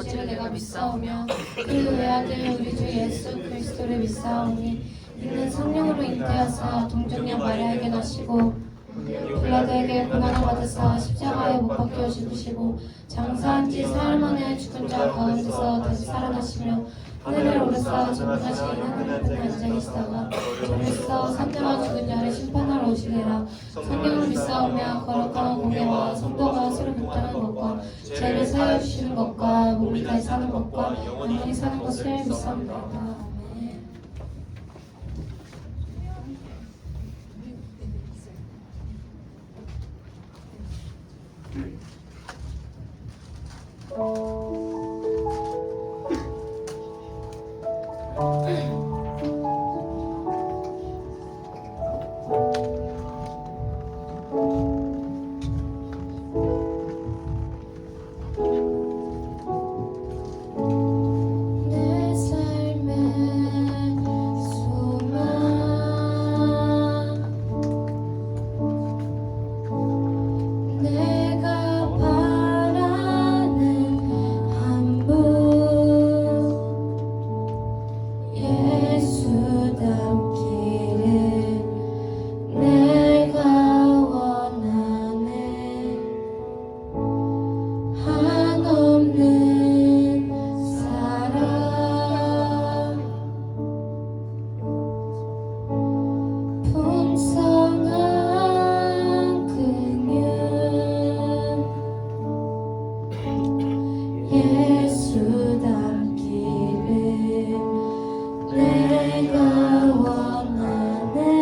아버지를 내가 믿사오며 그 외아들 우리 주 예수 그리스도를 믿사오니 이는 성령으로 잉태하사 동정녀 마리아에게 나시고 빌라도에게 고난을 받으사 십자가에 못 박혀 죽으시고 장사한 지 사흘 만에 죽은 자 가운데서 다시 살아나시며 하늘을 오르사 전능하신 하나님 편에 앉아 계시다가 저리서 산자와 죽은 자를 심판하러 오시리라. 성경을 믿사오며 거룩한 공예와 성도가 서로 붙드는 것과 죄를 사하여 주시는 것과 몸이 다시 사는 것과 영원히 사는 것을 믿사옵나이다. 아멘. 내가 원하네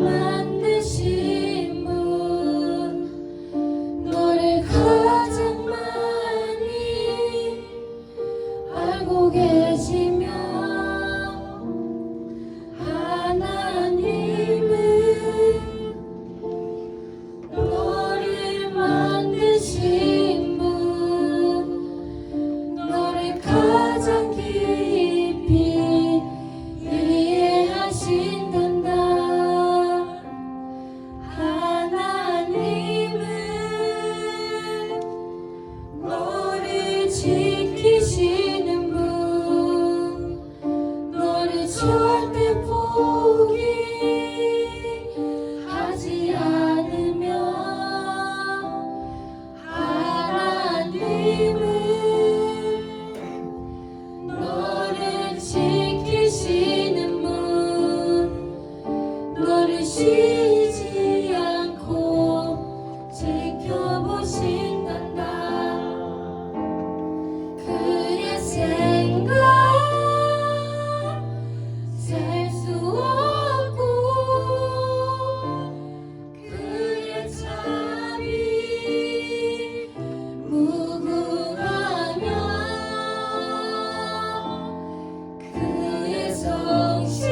만드신 분 너를 가장 많이 알고 계시며 하나님은 너를 만드신 분 너를 가장 깊이 이해하신단다. 하나님은 너를 지키시는 분 너를 절대 포기하지 않으며 하나님은 너를 지키시는 분 너를 쉬지 않고 지켜보신단다. 그의 생각 셀 수 없고 그의 자비 무궁하며 그의 성실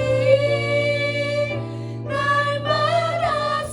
날마다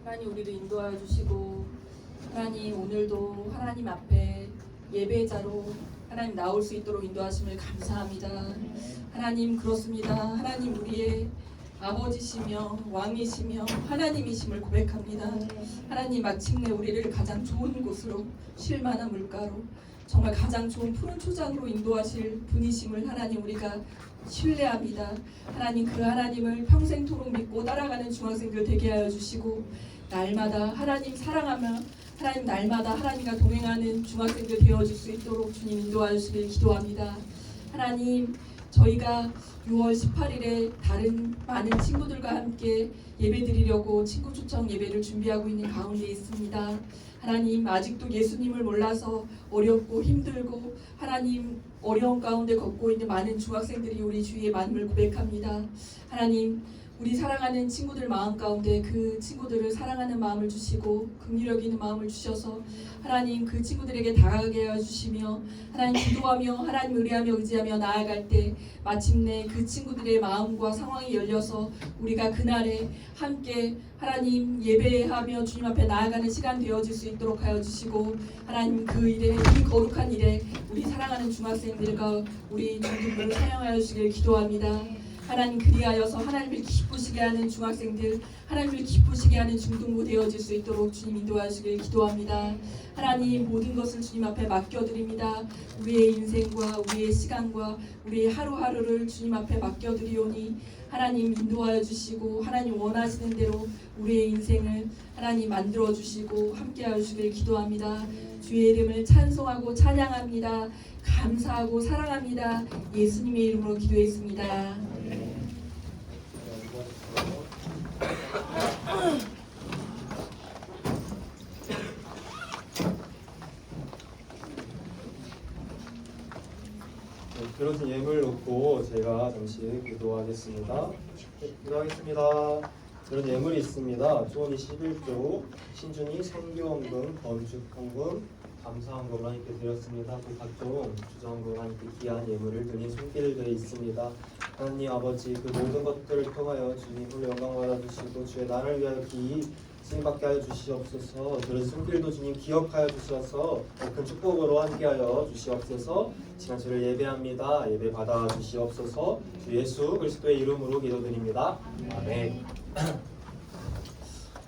하나님 우리도 인도하여 주시고 하나님 오늘도 하나님 앞에 예배자로 하나님 나올 수 있도록 인도하심을 감사합니다. 하나님 그렇습니다. 하나님 우리의 아버지시며 왕이시며 하나님이심을 고백합니다. 하나님 마침내 우리를 가장 좋은 곳으로 쉴 만한 물가로 정말 가장 좋은 푸른 초장으로 인도하실 분이심을 하나님 우리가 신뢰합니다. 하나님 그 하나님을 평생토록 믿고 따라가는 중학생들 되게 하여 주시고 날마다 하나님 사랑하며 하나님 날마다 하나님과 동행하는 중학생들 되어줄 수 있도록 주님 인도하여 주시길 기도합니다. 하나님 저희가 6월 18일에 다른 많은 친구들과 함께 예배드리려고 친구 초청 예배를 준비하고 있는 가운데 있습니다. 하나님 아직도 예수님을 몰라서 어렵고 힘들고 하나님 어려운 가운데 걷고 있는 많은 중학생들이 우리 주위에 많음을 고백합니다. 하나님 우리 사랑하는 친구들 마음 가운데 그 친구들을 사랑하는 마음을 주시고 긍휼력 있는 마음을 주셔서 하나님 그 친구들에게 다가가게 하여 주시며 하나님 기도하며 하나님 의뢰하며 의지하며 나아갈 때 마침내 그 친구들의 마음과 상황이 열려서 우리가 그날에 함께 하나님 예배하며 주님 앞에 나아가는 시간 되어질 수 있도록 하여 주시고 하나님 그 일에 이 거룩한 일에 우리 사랑하는 중학생들과 우리 중등부를 사용하여 주시길 기도합니다. 하나님 그리하여서 하나님을 기쁘시게 하는 중학생들 하나님을 기쁘시게 하는 중등부 되어질 수 있도록 주님 인도하시길 기도합니다. 하나님 모든 것을 주님 앞에 맡겨드립니다. 우리의 인생과 우리의 시간과 우리의 하루하루를 주님 앞에 맡겨드리오니 하나님 인도하여 주시고 하나님 원하시는 대로 우리의 인생을 하나님 만들어 주시고 함께하여 주시길 기도합니다. 주의 이름을 찬송하고 찬양합니다. 감사하고 사랑합니다. 예수님의 이름으로 기도했습니다. 들어진 예물 놓고 제가 잠시 기도하겠습니다. 기도하겠습니다. 이런 예물이 있습니다. 조언이 11조, 신준이 선교헌금, 건축헌금, 감사헌금을 하나님께 드렸습니다. 그 각종 주정금 하나님께 귀한 예물을 드린 손길들이 있습니다. 하나님 아버지 그 모든 것들을 통하여 주님을 영광 받아주시고 주의 나를 위하여 쓰임받게 하여 주시옵소서. 그런 손길도 주님 기억하여 주셔서 큰 축복으로 함께하여 주시옵소서. 지난 주를 예배합니다. 예배 받아 주시옵소서. 주 예수 그리스도의 이름으로 기도드립니다. 아멘.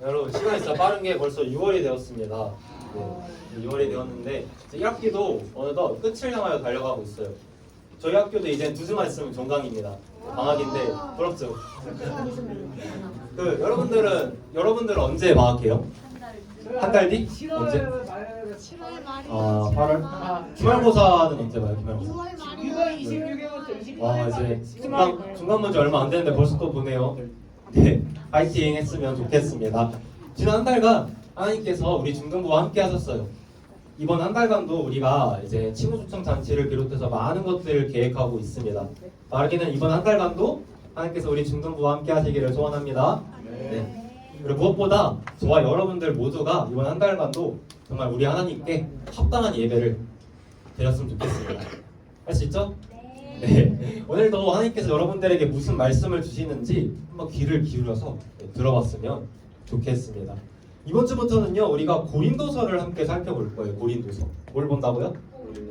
여러분 시간이 진짜 빠른 게 벌써 6월이 되었습니다. 네, 6월이 되었는데 1학기도 어느덧 끝을 향하여 달려가고 있어요. 저희 학교도 이제 2주만 있으면 종강입니다. 방학인데 부럽죠? 여러분들은 언제 방학해요? 한 달 뒤? 언제? 7월 말이 8월? 기말고사는 언제 봐요? 기말고사? 6월 26일부터 28일까지. 와 이제 중간 문제 얼마 안 되는데 벌써 또 보네요. 네, 파이팅 했으면 좋겠습니다. 지난 한 달간 하나님께서 우리 중등부와 함께 하셨어요. 이번 한 달간도 우리가 이제 친구 초청 잔치를 비롯해서 많은 것들을 계획하고 있습니다. 말하기는 이번 한 달간도 하나님께서 우리 중등부와 함께 하시기를 소원합니다. 네. 그리고 무엇보다 저와 여러분들 모두가 이번 한 달간도 정말 우리 하나님께 합당한 예배를 드렸으면 좋겠습니다. 할 수 있죠? 네. 오늘도 하나님께서 여러분들에게 무슨 말씀을 주시는지 한번 귀를 기울여서 들어봤으면 좋겠습니다. 이번 주부터는요 우리가 고린도서를 함께 살펴볼 거예요. 고린도서. 뭘 본다고요?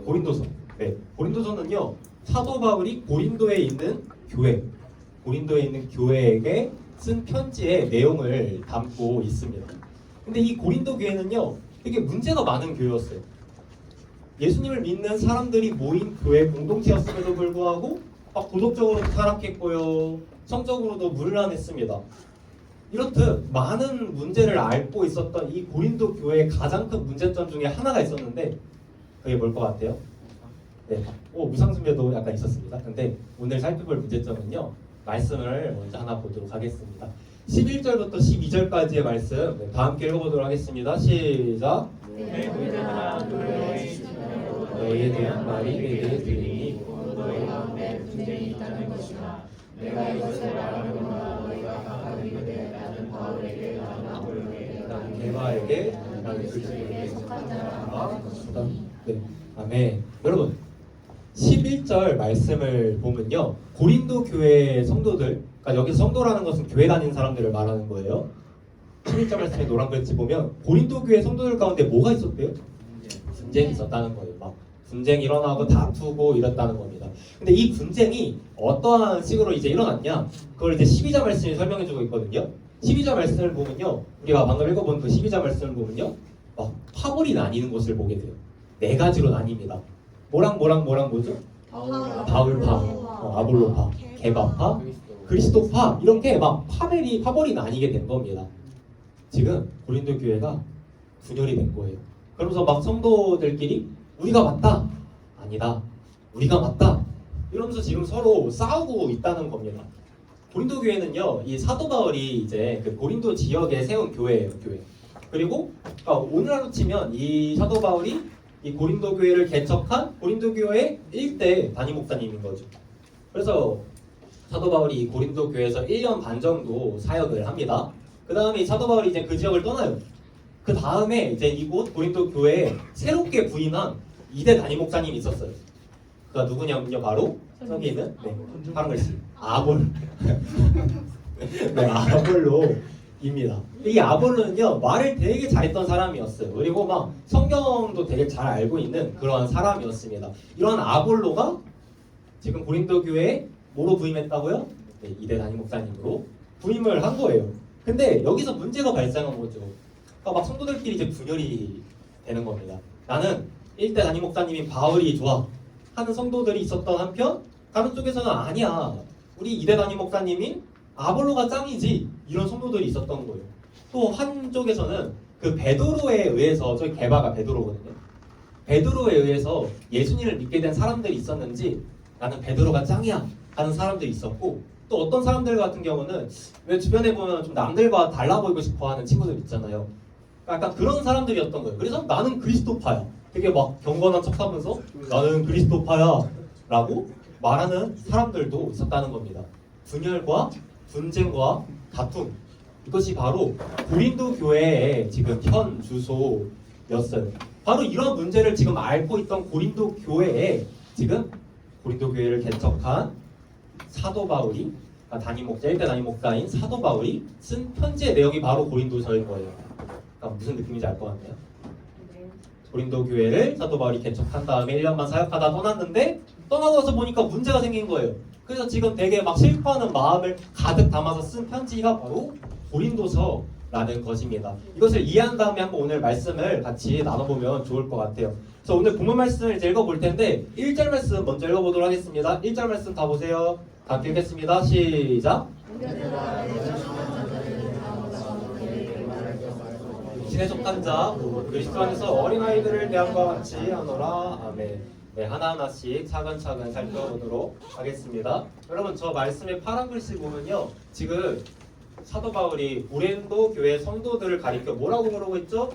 고린도서. 네. 고린도서는요 사도 바울이 고린도에 있는 교회에게 쓴 편지의 내용을 담고 있습니다. 근데 이 고린도 교회는요 되게 문제가 많은 교회였어요. 예수님을 믿는 사람들이 모인 교회 공동체였음에도 불구하고 막 도덕적으로도 타락했고요, 성적으로도 문란했습니다. 이렇듯 많은 문제를 앓고 있었던 이 고린도 교회의 가장 큰 문제점 중에 하나가 있었는데 그게 뭘 것 같아요? 네, 무상숭배도 약간 있었습니다. 근데 오늘 살펴볼 문제점은요, 말씀을 먼저 하나 보도록 하겠습니다. 11절부터 12절까지의 말씀 다 함께 읽어보도록 하겠습니다. 시작. 너희에 대한 말이 내게 들리니 너희 마음에 분쟁이 있다는 것이나 내가 이것을 말하려거나 너희가 각각 이르되 나는 바울에게 나는 아볼로에게 나는 게바에게 나는 그리스도에게 속한 자라. 네, 아멘. 여러분 11절 말씀을 보면요 고린도 교회 성도들, 그러니까 여기서 성도라는 것은 교회 다니는 사람들을 말하는 거예요. 11절 말씀에 노란 글씨 보면 고린도 교회 성도들 가운데 뭐가 있었대요? 분쟁이 있었다는 거예요. 막 분쟁이 일어나고 다투고 이랬다는 겁니다. 근데 이 분쟁이 어떠한 식으로 이제 일어났냐? 그걸 이제 12절 말씀이 설명해 주고 있거든요. 12절 말씀을 보면요. 우리가 방금 읽어본 그 12절 말씀을 보면요. 막 파벌이 나뉘는 것을 보게 돼요. 네 가지로 나뉩니다. 뭐랑 뭐죠? 바울파, 아볼로파, 게바파, 그리스도파 이렇게 막 파벌이 나뉘게 된 겁니다. 지금 고린도 교회가 분열이 된 거예요. 그러면서 막 성도들끼리 우리가 맞다, 아니다, 우리가 맞다 이러면서 지금 서로 싸우고 있다는 겁니다. 고린도 교회는요, 이 사도 바울이 이제 그 고린도 지역에 세운 교회예요, 교회. 그리고 그러니까 오늘날로 치면 이 사도 바울이 이 고린도 교회를 개척한 고린도 교회 1대 담임 목사님인 거죠. 그래서 사도 바울이 이 고린도 교회에서 1년 반 정도 사역을 합니다. 그 다음에 이 사도 바울이 이제 그 지역을 떠나요. 그 다음에 이제 이곳 고린도 교회에 새롭게 부임한 2대 담임 목사님이 있었어요. 그가 누구냐면요, 바로 여기 있는 파란 글씨 네, 아볼로입니다. 이 아볼로는요, 말을 되게 잘했던 사람이었어요. 그리고 막 성경도 되게 잘 알고 있는 그러한 사람이었습니다. 이런 아볼로가 지금 고린도 교회에 뭐로 부임했다고요? 네, 2대 담임 목사님으로 부임을 한 거예요. 근데 여기서 문제가 발생한 거죠. 그러니까 막 성도들끼리 이제 분열이 되는 겁니다. 나는 1대 담임 목사님인 바울이 좋아 하는 성도들이 있었던 한편, 다른 쪽에서는 아니야, 우리 2대 담임 목사님인 아볼로가 짱이지, 이런 성도들이 있었던 거예요. 또 한쪽에서는 그 베드로에 의해서, 저기 게바가 베드로거든요. 베드로에 의해서 예수님을 믿게 된 사람들이 있었는지 나는 베드로가 짱이야 하는 사람들이 있었고, 또 어떤 사람들 같은 경우는 왜 주변에 보면 좀 남들과 달라 보이고 싶어 하는 친구들 있잖아요. 약간 그런 사람들이었던 거예요. 그래서 나는 그리스도파야, 되게 막 경건한 척하면서 나는 그리스도파야 라고 말하는 사람들도 있었다는 겁니다. 분열과 분쟁과 다툼, 이것이 바로 고린도 교회의 지금 현 주소였어요. 바로 이런 문제를 지금 앓고 있던 고린도 교회에 지금 고린도 교회를 개척한 사도 바울이, 담임 목자, 1대 담임 목사인 사도 바울이 쓴 편지의 내용이 바로 고린도서인 거예요. 그러니까 무슨 느낌인지 알 것 같나요? 고린도 교회를 사도 바울이 개척한 다음에 1년만 사역하다 떠났는데, 떠나고 나서 보니까 문제가 생긴 거예요. 그래서 지금 되게 막 슬퍼하는 마음을 가득 담아서 쓴 편지가 바로 고린도서라는 것입니다. 이것을 이해한 다음에 한번 오늘 말씀을 같이 나눠보면 좋을 것 같아요. 그래서 오늘 본문 말씀을 이제 읽어볼 텐데 1절 말씀 먼저 읽어보도록 하겠습니다. 1절 말씀 다 보세요. 다 읽겠습니다. 시작. 신에 속한 자, 그리스도 안에서 어린아이들을 대함과 같이 하노라. 아멘. 네, 하나하나씩 차근차근 살펴보도록 하겠습니다. 여러분, 저 말씀의 파란 글씨 보면요, 지금 사도 바울이 고린도 교회 성도들을 가리켜 뭐라고 부르고 있죠?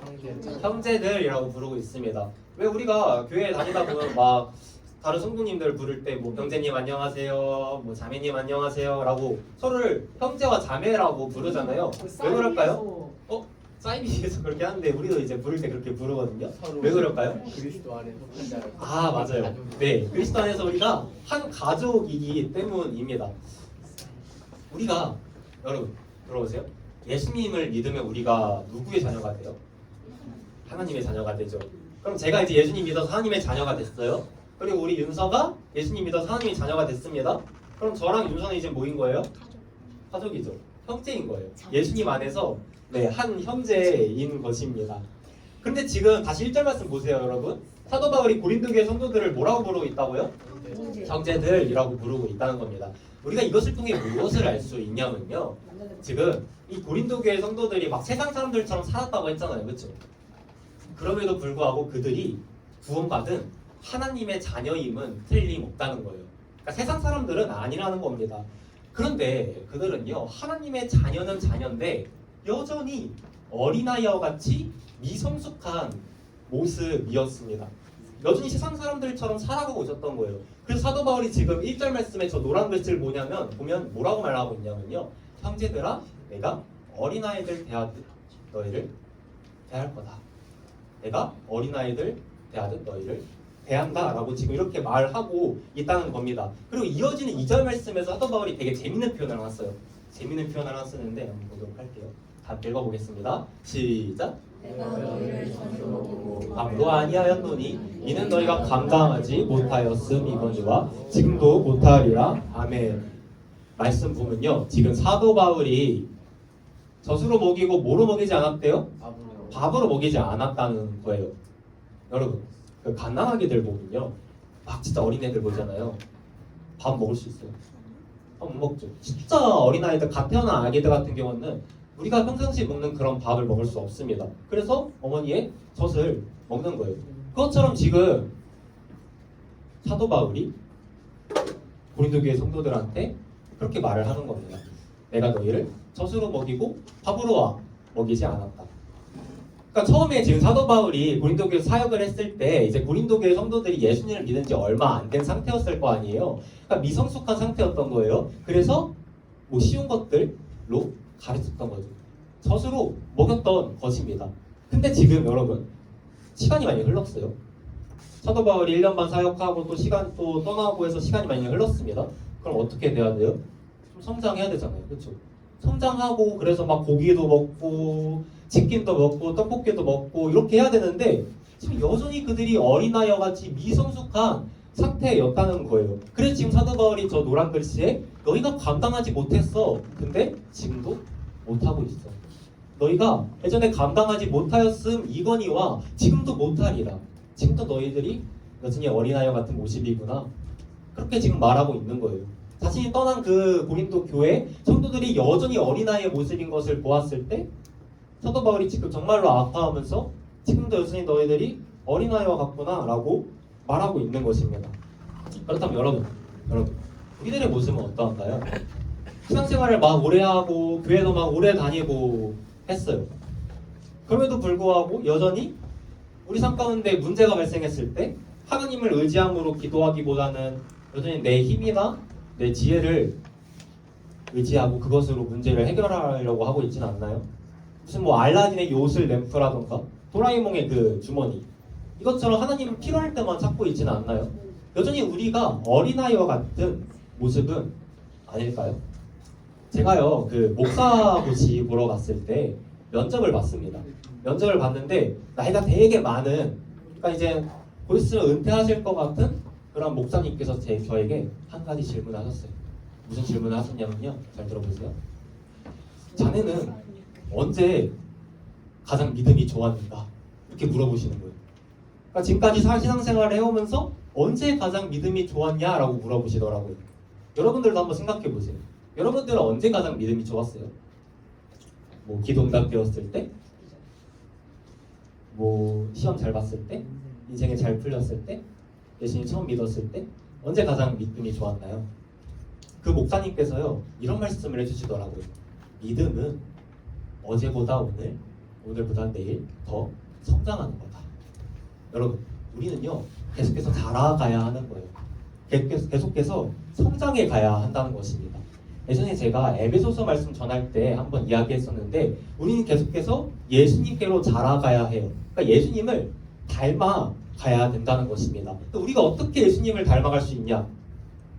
형제들이라고 부르고 있습니다. 왜 우리가 교회에 다니다 보면 막 다른 성도님들 부를 때 뭐 형제님 안녕하세요, 뭐 자매님 안녕하세요 라고 서로를 형제와 자매라고 부르잖아요. 왜 그럴까요? 사이비에서 그렇게 하는데 우리도 이제 부를 때 그렇게 부르거든요. 왜 그럴까요? 그리스도 안에 속한 자를. 아, 맞아요. 네, 그리스도 안에서 우리가 한 가족이기 때문입니다. 우리가, 여러분 들어보세요. 예수님을 믿으면 우리가 누구의 자녀가 돼요? 하나님의 자녀가 되죠. 그럼 제가 이제 예수님 믿어서 하나님의 자녀가 됐어요. 그리고 우리 윤서가 예수님 믿어서 하나님의 자녀가 됐습니다. 그럼 저랑 윤서는 이제 뭐인 거예요? 가족이죠. 형제인 거예요. 예수님 안에서 한 형제인 것입니다. 근데 지금 다시 1절 말씀 보세요, 여러분. 사도 바울이 고린도 교회 성도들을 뭐라고 부르고 있다고요? 형제들이라고 부르고 있다는 겁니다. 우리가 이것을 통해 무엇을 알 수 있냐면요, 지금 이 고린도 교회 성도들이 막 세상 사람들처럼 살았다고 했잖아요, 그렇죠? 그럼에도 불구하고 그들이 구원받은 하나님의 자녀임은 틀림없다는 거예요. 그러니까 세상 사람들은 아니라는 겁니다. 그런데 그들은요, 하나님의 자녀는 자녀인데 여전히 어린아이와 같이 미성숙한 모습이었습니다. 여전히 세상 사람들처럼 살아가고 있었던 거예요. 그래서 사도 바울이 지금 1절 말씀에 저 노란 글씨를 보면 뭐라고 말하고 있냐면요, 형제들아, 내가 어린아이들 대하듯 너희를 대할 거다. 내가 어린아이들 대하듯 너희를 대한다 라고 지금 이렇게 말하고 있다는 겁니다. 그리고 이어지는 2절 말씀에서 사도 바울이 되게 재밌는 표현을 했어요. 재밌는 표현을 쓰는데 한번 보도록 할게요. 다 읽어보겠습니다. 시작. 내가 너희를 저주로 보고 앞으로 아니하였노니 이는 너희가 감당하지 못하였음이거니와 지금도 못하리라. 아멘. 말씀 보면요, 지금 사도 바울이 젖으로 먹이고 뭐로 먹이지 않았대요? 밥으로 먹이지 않았다는 거예요. 여러분, 그 갓난아기들 보면요, 막 진짜 어린애들 보잖아요. 밥 먹을 수 있어요? 밥 못 먹죠. 진짜 어린아이들, 갓 태어난 아기들 같은 경우는 우리가 평상시에 먹는 그런 밥을 먹을 수 없습니다. 그래서 어머니의 젖을 먹는 거예요. 그것처럼 지금 사도 바울이 고린도 교회 성도들한테 그렇게 말을 하는 겁니다. 내가 너희를 젖으로 먹이고 밥으로 먹이지 않았다. 그러니까 처음에 지금 사도 바울이 고린도 교회 사역을 했을 때 이제 고린도 교회 성도들이 예수님을 믿은 지 얼마 안 된 상태였을 거 아니에요. 그러니까 미성숙한 상태였던 거예요. 그래서 뭐 쉬운 것들로 가르쳤던 거죠. 젖으로 먹였던 것입니다. 근데 지금 여러분 시간이 많이 흘렀어요. 사도 바울이 1년 반 사역하고 또 시간 또 떠나고 해서 시간이 많이 흘렀습니다. 그럼 어떻게 돼야 돼요? 좀 성장해야 되잖아요. 그렇죠? 성장하고 그래서 막 고기도 먹고 치킨도 먹고 떡볶이도 먹고 이렇게 해야 되는데 지금 여전히 그들이 어린아이와 같이 미성숙한 상태였다는 거예요. 그래서 지금 사도 바울이 저 노란 글씨에 너희가 감당하지 못했어. 근데 지금도 못하고 있어. 너희가 예전에 감당하지 못하였음 이거니와 지금도 못하리라. 지금도 너희들이 여전히 어린아이와 같은 모습이구나. 그렇게 지금 말하고 있는 거예요. 자신이 떠난 그 고린도 교회 성도들이 여전히 어린아이의 모습인 것을 보았을 때 사도 바울이 지금 정말로 아파하면서 지금도 여전히 너희들이 어린아이와 같구나 라고 말하고 있는 것입니다. 그렇다면 여러분 우리들의 모습은 어떠한가요? 신앙생활을 막 오래 하고 교회도 막 오래 다니고 했어요. 그럼에도 불구하고 여전히 우리 삶 가운데 문제가 발생했을 때 하나님을 의지함으로 기도하기보다는 여전히 내 힘이나 내 지혜를 의지하고 그것으로 문제를 해결하려고 하고 있지는 않나요? 무슨 뭐 알라딘의 요술 램프라던가 도라에몽의 그 주머니 이것처럼 하나님을 필요할 때만 찾고 있지는 않나요? 여전히 우리가 어린아이와 같은 모습은 아닐까요? 제가요 그 목사고시 보러 갔을 때 면접을 봤습니다. 면접을 봤는데 나이가 되게 많은 그러니까 이제 곧 있으면 은퇴하실 것 같은 그런 목사님께서 저에게 한 가지 질문을 하셨어요. 무슨 질문을 하셨냐면요, 잘 들어보세요. 자네는 언제 가장 믿음이 좋았는가? 이렇게 물어보시는 거예요. 그러니까 지금까지 신앙생활을 해오면서 언제 가장 믿음이 좋았냐라고 물어보시더라고요. 여러분들도 한번 생각해 보세요. 여러분들은 언제 가장 믿음이 좋았어요? 뭐 기도 응답되었을 때? 뭐 시험 잘 봤을 때? 인생에 잘 풀렸을 때? 예수님 처음 믿었을 때? 언제 가장 믿음이 좋았나요? 그 목사님께서요 이런 말씀을 해주시더라고요. 믿음은 어제보다 오늘, 오늘보다 내일 더 성장하는 거다. 여러분 우리는요 계속해서 자라가야 하는 거예요. 계속해서 성장해 가야 한다는 것입니다. 예전에 제가 에베소서 말씀 전할 때 한번 이야기했었는데 우리는 계속해서 예수님께로 자라가야 해요. 그러니까 예수님을 닮아가야 된다는 것입니다. 우리가 어떻게 예수님을 닮아갈 수 있냐?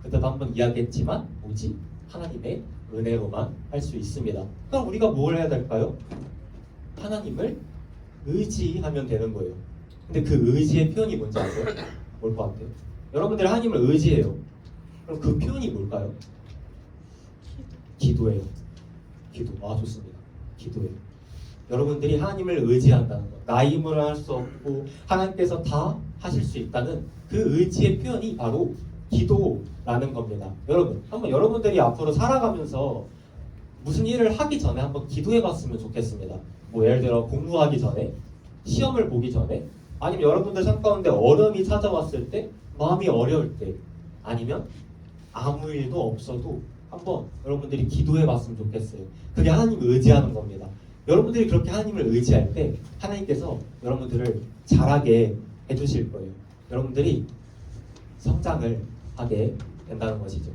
그때도 한번 이야기했지만 오직 하나님의 은혜로만 할 수 있습니다. 그럼 우리가 뭘 해야 될까요? 하나님을 의지하면 되는 거예요. 근데 그 의지의 표현이 뭔지 아세요? 뭘 것 같아요? 여러분들이 하나님을 의지해요. 그럼 그 표현이 뭘까요? 기도예요. 기도. 아 좋습니다. 기도예요. 여러분들이 하나님을 의지한다는 것. 나의 힘으로 할 수 없고 하나님께서 다 하실 수 있다는 그 의지의 표현이 바로 기도라는 겁니다. 여러분, 한번 여러분들이 앞으로 살아가면서 무슨 일을 하기 전에 한번 기도해봤으면 좋겠습니다. 뭐 예를 들어 공부하기 전에, 시험을 보기 전에, 아니면 여러분들 삶 가운데 어려움이 찾아왔을 때, 마음이 어려울 때, 아니면 아무 일도 없어도 한번 여러분들이 기도해봤으면 좋겠어요. 그게 하나님을 의지하는 겁니다. 여러분들이 그렇게 하나님을 의지할 때 하나님께서 여러분들을 잘하게 해주실 거예요. 여러분들이 성장을 하게 된다는 것이죠.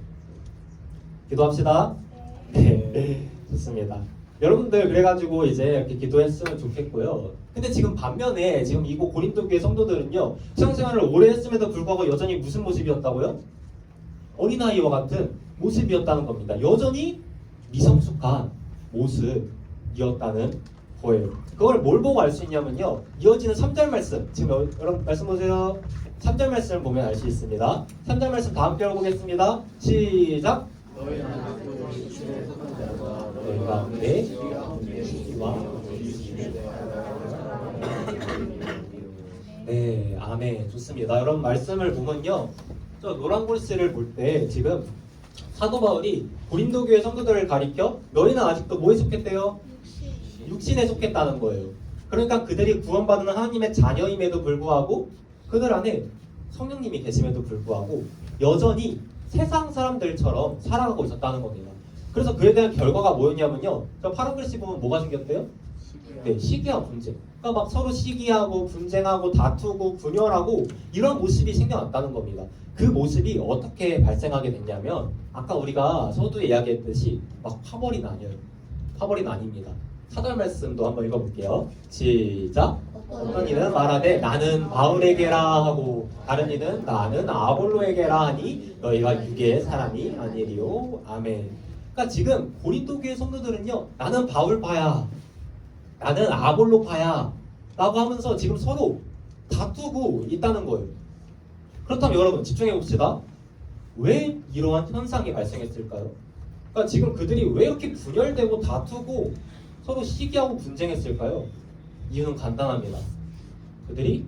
기도합시다. 네, 좋습니다. 여러분들 그래가지고 이제 이렇게 기도했으면 좋겠고요. 근데 지금 반면에 지금 이곳 고린도 교회 성도들은요 신앙생활을 오래 했음에도 불구하고 여전히 무슨 모습이었다고요? 어린아이와 같은 모습이었다는 겁니다. 여전히 미성숙한 모습. 이었다는 거예요. 그걸 뭘 보고 알 수 있냐면요. 이어지는 3절 말씀. 지금 여러분 말씀 보세요. 3절 말씀을 보면 알 수 있습니다. 3절 말씀 다 함께 읽어보겠습니다. 시작. 너희가 내 이와 네, 아멘. 좋습니다. 여러분 말씀을 보면요. 저 노란 글씨를 볼 때 지금 사도 바울이 고린도 교회 성도들을 가리켜 너희는 아직도 뭐에 속했대요? 육신에 속했다는 거예요. 그러니까 그들이 구원받은 하나님의 자녀임에도 불구하고 그들 안에 성령님이 계심에도 불구하고 여전히 세상 사람들처럼 살아가고 있었다는 겁니다. 그래서 그에 대한 결과가 뭐였냐면요. 저 파란 글씨 보면 뭐가 생겼대요? 네, 시기와 분쟁. 그러니까 막 서로 시기하고 분쟁하고 다투고 분열하고 이런 모습이 생겨났다는 겁니다. 그 모습이 어떻게 발생하게 됐냐면 아까 우리가 서두에 이야기했듯이 막 파벌이 나뉘어요. 파벌이 나뉩니다. 사절 말씀도 한번 읽어볼게요. 시작. 어떤 이는 말하되 나는 바울에게라 하고 다른 이는 나는 아볼로에게라 하니 너희가 유괴의 사람이 아니리요. 아멘. 그러니까 지금 고린도 교회 성도들은요. 나는 바울파야. 나는 아볼로파야 라고 하면서 지금 서로 다투고 있다는 거예요. 그렇다면 여러분 집중해 봅시다. 왜 이러한 현상이 발생했을까요? 그러니까 지금 그들이 왜 이렇게 분열되고 다투고 서로 시기하고 분쟁했을까요? 이유는 간단합니다. 그들이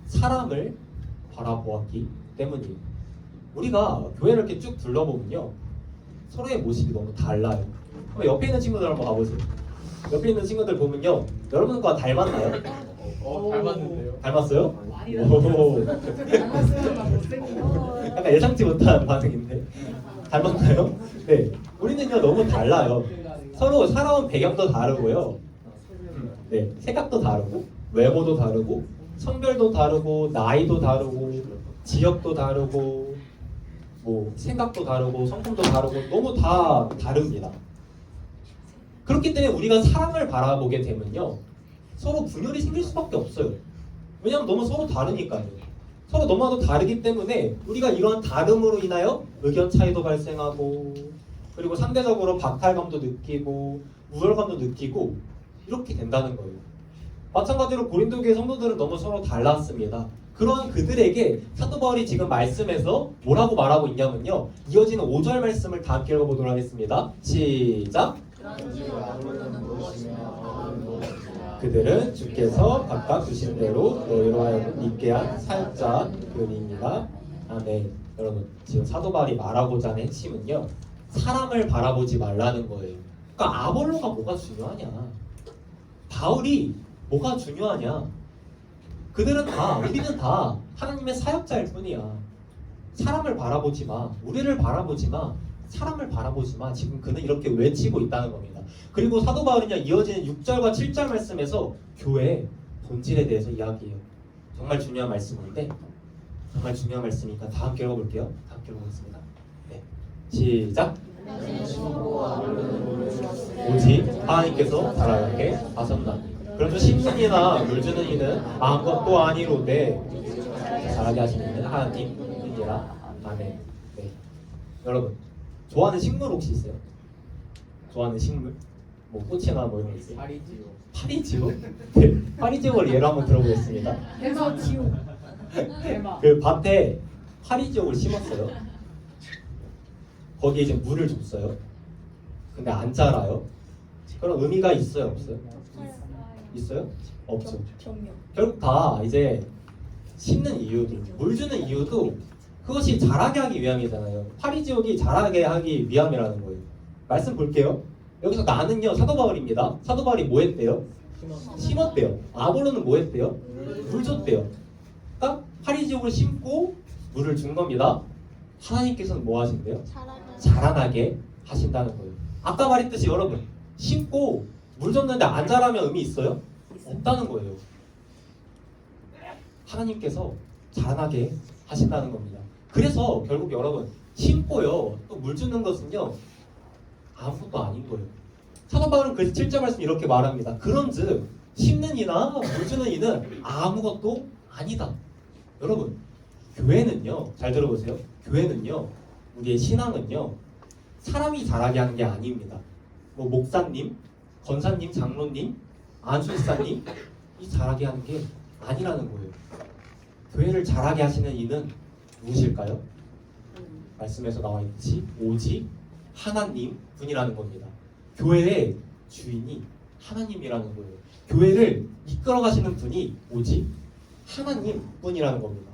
사람을 바라보았기 때문이에요. 우리가 교회를 이렇게 쭉 둘러보면요. 서로의 모습이 너무 달라요. 옆에 있는 친구들 한번 봐보세요. 옆에 있는 친구들 보면요. 여러분과 닮았나요? 닮았는데요. 닮았어요? 오. 약간 예상치 못한 반응인데 닮았나요? 네, 우리는요 너무 달라요. 서로 살아온 배경도 다르고요. 네, 생각도 다르고 외모도 다르고 성별도 다르고 나이도 다르고 지역도 다르고 뭐 생각도 다르고 성품도 다르고 너무 다 다릅니다. 그렇기 때문에 우리가 사람을 바라보게 되면요 서로 분열이 생길 수밖에 없어요. 왜냐하면 너무 서로 다르니까요. 서로 너무나도 다르기 때문에 우리가 이러한 다름으로 인하여 의견 차이도 발생하고 그리고 상대적으로 박탈감도 느끼고 우월감도 느끼고 이렇게 된다는 거예요. 마찬가지로 고린도 교회 성도들은 너무 서로 달랐습니다. 그러한 그들에게 사도 바울이 지금 말씀에서 뭐라고 말하고 있냐면요. 이어지는 5절 말씀을 다 함께 읽어보도록 하겠습니다. 시작! 그들은 주께서 각각 주신 대로 너희로 하여금 믿게 한 사역자들입니다. 아멘. 여러분 지금 사도 바울이 말하고자 하는 핵심은요. 사람을 바라보지 말라는 거예요. 그러니까 아볼로가 뭐가 중요하냐? 바울이 뭐가 중요하냐? 그들은 다 우리는 다 하나님의 사역자일 뿐이야. 사람을 바라보지 마. 우리를 바라보지 마. 사람을 바라보지 마. 지금 그는 이렇게 외치고 있다는 겁니다. 그리고 사도 바울은요 이어지는 6절과 7절 말씀에서 교회의 본질에 대해서 이야기해요. 정말 중요한 말씀인데 정말 중요한 말씀이니까 다 함께 읽어볼게요. 다 함께 읽어보겠습니다. 네, 시작. 오직 하나님께서 자라게 하셨나. 그래서 심는이나 물 주는 이는 아무것도 아니로되 자라게 하시는 이는 하나님이니라. 아멘. 네. 여러분 좋아하는 식물 혹시 있어요? 좋아하는 식물? 뭐 꽃이나 뭐 이런 거 있어요? 파리지요. 파리지오? 네, 파리지오를 예로 한번 들어보겠습니다. 대마지요. 대마. 그 밭에 파리지오를 심었어요. 거기에 이제 물을 줬어요. 근데 안 자라요. 그럼 의미가 있어요, 없어요? 있어요? 없죠. 결국 다 이제 심는 이유도, 물 주는 이유도 그것이 자라게 하기 위함이잖아요. 파리지옥이 자라게 하기 위함이라는 거예요. 말씀 볼게요. 여기서 나는요 사도 바울입니다. 사도 바울이 뭐 했대요? 심었대요. 아볼로는 뭐 했대요? 물 줬대요. 그러니까 파리지옥을 심고 물을 준 겁니다. 하나님께서는 뭐 하신대요? 자라나게 하신다는 거예요. 아까 말했듯이 여러분 심고 물 줬는데 안 자라면 의미 있어요? 없다는 거예요. 하나님께서 자라나게 하신다는 겁니다. 그래서 결국 여러분 심고요 또 물 주는 것은요 아무것도 아닌 거예요. 사도 바울은 그래서 7절 말씀 이렇게 말합니다. 그런즉 심는 이나 물 주는 이는 아무것도 아니다. 여러분 교회는요 잘 들어보세요. 교회는요 우리의 신앙은요 사람이 자라게 하는 게 아닙니다. 뭐 목사님, 권사님, 장로님, 안술사님 이 잘하게 하는 게 아니라는 거예요. 교회를 잘하게 하시는 이는 누구실까요? 말씀에서 나와 있듯이 오직 하나님 분이라는 겁니다. 교회의 주인이 하나님이라는 거예요. 교회를 이끌어 가시는 분이 오직 하나님 분이라는 겁니다.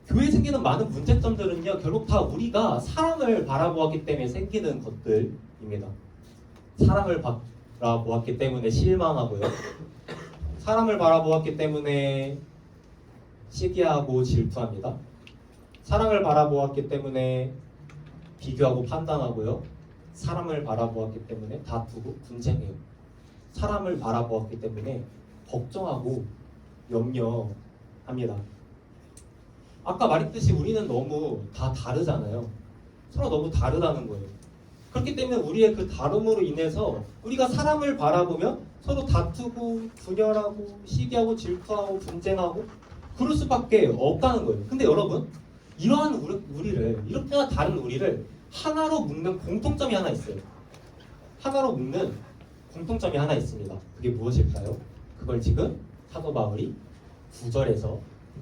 교회에 생기는 많은 문제점들은요, 결국 다 우리가 사람을 바라보았기 때문에 생기는 것들입니다. 사람을 바라보았기 때문에 실망하고요. 사람을 바라보았기 때문에 시기하고 질투합니다. 사람을 바라보았기 때문에 비교하고 판단하고요. 사람을 바라보았기 때문에 다투고 분쟁해요. 사람을 바라보았기 때문에 걱정하고 염려합니다. 아까 말했듯이 우리는 너무 다 다르잖아요. 서로 너무 다르다는 거예요. 그렇기 때문에 우리의 그 다름으로 인해서 우리가 사람을 바라보면 서로 다투고 분열하고 시기하고 질투하고 분쟁하고 그럴 수밖에 없다는 거예요. 근데 여러분, 이러한 우리를, 이렇게나 다른 우리를 하나로 묶는 공통점이 하나 있어요. 하나로 묶는 공통점이 하나 있습니다. 그게 무엇일까요? 그걸 지금 사도 바울이 9절에서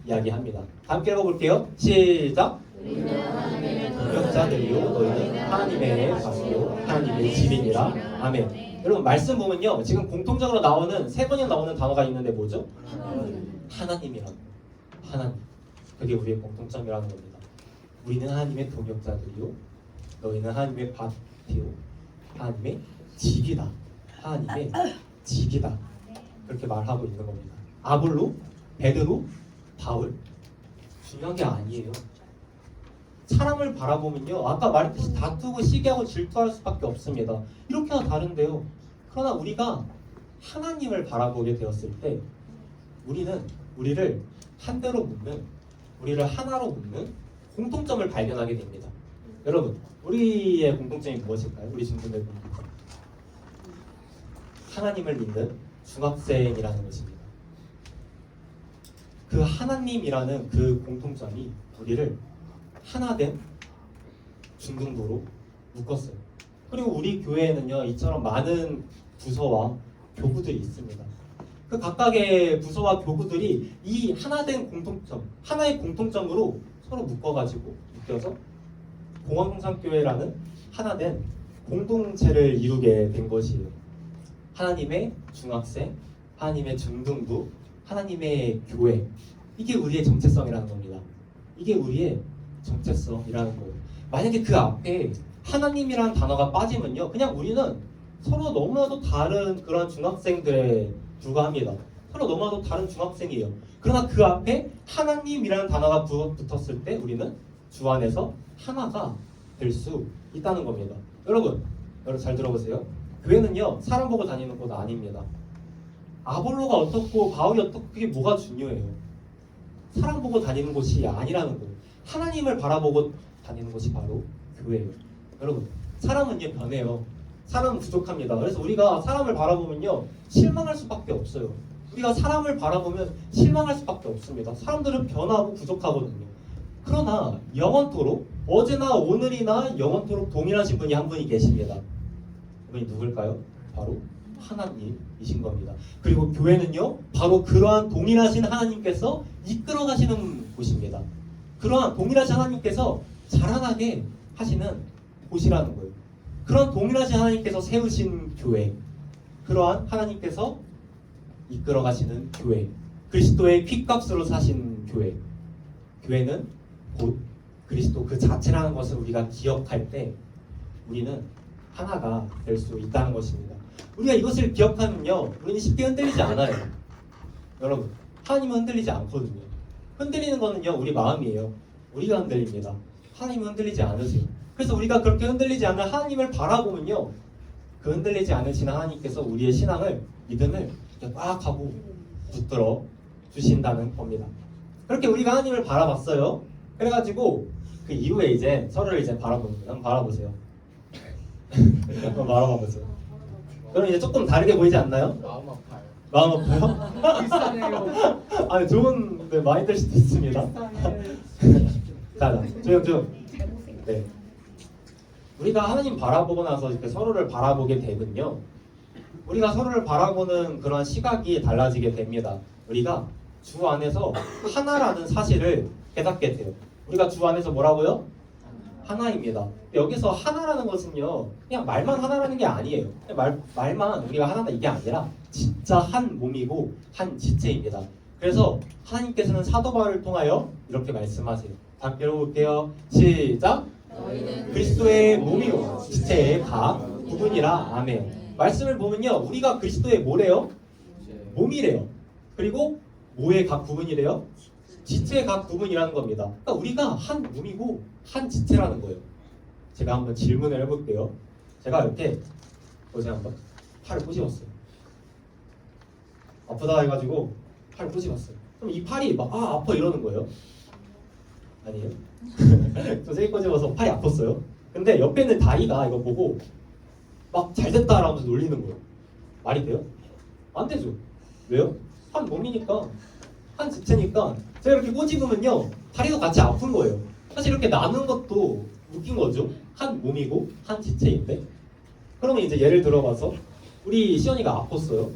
이야기합니다. 함께 읽어볼게요. 시작! 동역자들이요 너희는 하나님의 자손이요 하나님의 집이니라. 아멘. 여러분 말씀 보면요, 지금 공통적으로 나오는 세 번이나 나오는 단어가 있는데 뭐죠? 하나님이라고. 하나님. 그게 우리의 공통점이라는 겁니다. 우리는 하나님의 동역자들이요 너희는 하나님의 밭이요 하나님의 집이다. 하나님의 집이다. 그렇게 말하고 있는 겁니다. 아볼로, 베드로, 바울 중요한 게 아니에요. 사람을 바라보면요, 아까 말했듯이 다투고 시기하고 질투할 수밖에 없습니다. 이렇게나 다른데요. 그러나 우리가 하나님을 바라보게 되었을 때 우리는 우리를 한 대로 묶는, 우리를 하나로 묶는 공통점을 발견하게 됩니다. 여러분, 우리의 공통점이 무엇일까요? 우리 중분들 공통점. 하나님을 믿는 중학생이라는 것입니다. 그 하나님이라는 그 공통점이 우리를 하나된 중등부로 묶었어요. 그리고 우리 교회에는요, 이처럼 많은 부서와 교구들이 있습니다. 그 각각의 부서와 교구들이 이 하나된 공통점, 하나의 공통점으로 서로 묶여서 공원동산교회라는 하나된 공동체를 이루게 된 것이에요. 하나님의 중학생, 하나님의 중등부, 하나님의 교회. 이게 우리의 정체성이라는 겁니다. 이게 우리의 정체성이라는 거예요. 만약에 그 앞에 하나님이라는 단어가 빠지면요, 그냥 우리는 서로 너무나도 다른 그런 중학생들에 불과합니다. 서로 너무나도 다른 중학생이에요. 그러나 그 앞에 하나님이라는 단어가 붙었을 때 우리는 주 안에서 하나가 될 수 있다는 겁니다. 여러분 잘 들어보세요. 교회는요, 사람 보고 다니는 곳 아닙니다. 아볼로가 어떻고 바울이 어떻고 그게 뭐가 중요해요. 사람 보고 다니는 곳이 아니라는 거예요. 하나님을 바라보고 다니는 곳이 바로 교회예요. 여러분, 사람은요 변해요. 사람은 부족합니다. 그래서 우리가 사람을 바라보면요 실망할 수밖에 없어요. 우리가 사람을 바라보면 실망할 수밖에 없습니다. 사람들은 변하고 부족하거든요. 그러나 영원토록, 어제나 오늘이나 영원토록 동일하신 분이 한 분이 계십니다. 그분이 누굴까요? 바로 하나님이신 겁니다. 그리고 교회는요, 바로 그러한 동일하신 하나님께서 이끌어 가시는 곳입니다. 그러한 동일하신 하나님께서 자라나게 하시는 곳이라는 거예요. 그런 동일하신 하나님께서 세우신 교회, 그러한 하나님께서 이끌어 가시는 교회, 그리스도의 피값으로 사신 교회. 교회는 곧 그리스도 그 자체라는 것을 우리가 기억할 때 우리는 하나가 될 수 있다는 것입니다. 우리가 이것을 기억하면요, 우리는 쉽게 흔들리지 않아요. 여러분, 하나님은 흔들리지 않거든요. 흔들리는 거는요, 우리 마음이에요. 우리가 흔들립니다. 하나님은 흔들리지 않으세요. 그래서 우리가 그렇게 흔들리지 않는 하나님을 바라보면요, 그 흔들리지 않으시는 하나님께서 우리의 신앙을, 믿음을 꽉 하고 붙들어 주신다는 겁니다. 그렇게 우리가 하나님을 바라봤어요. 그래가지고 그 이후에 이제 서로를 이제 바라보는 거예요. 한번 바라보세요. 한번 바라봐보세요. 그럼 이제 조금 다르게 보이지 않나요? 마음 아파요. 마음 아파요? 비싸네요. 아니 좋은 많이 될 수도 있습니다. 자, 조용. 네. 우리가 하나님 바라보고 나서 이렇게 서로를 바라보게 되면요, 우리가 서로를 바라보는 그런 시각이 달라지게 됩니다. 우리가 주 안에서 하나라는 사실을 깨닫게 돼요. 우리가 주 안에서 뭐라고요? 하나입니다. 여기서 하나라는 것은요, 그냥 말만 하나라는 게 아니에요. 그냥 말만 우리가 하나다 이게 아니라 진짜 한 몸이고 한 지체입니다. 그래서 하나님께서는 사도 바울을 통하여 이렇게 말씀하세요. 함께 읽어볼게요. 시작. 그리스도의 몸이요 지체의 각 부분이라. 아멘. 말씀을 보면요, 우리가 그리스도의 뭐래요? 몸이래요. 그리고 뭐의 각 부분이래요? 지체의 각 부분이라는 겁니다. 그러니까 우리가 한 몸이고 한 지체라는 거예요. 제가 한번 질문을 해볼게요. 제가 이렇게 보세요. 한번 팔을 꼬집었어요. 아프다 해가지고 팔을 꼬집었어요. 그럼 이 팔이 막 아파 이러는 거예요? 아니에요? 저 세게 꼬집어서 팔이 아팠어요. 근데 옆에 있는 다리가 이거 보고 막 잘됐다 라면서 놀리는 거예요. 말이 돼요? 안 되죠. 왜요? 한 몸이니까, 한 지체니까. 제가 이렇게 꼬집으면요, 다리도 같이 아픈 거예요. 사실 이렇게 나눈 것도 웃긴 거죠. 한 몸이고 한 지체인데. 그러면 이제 예를 들어봐서 우리 시연이가 아팠어요.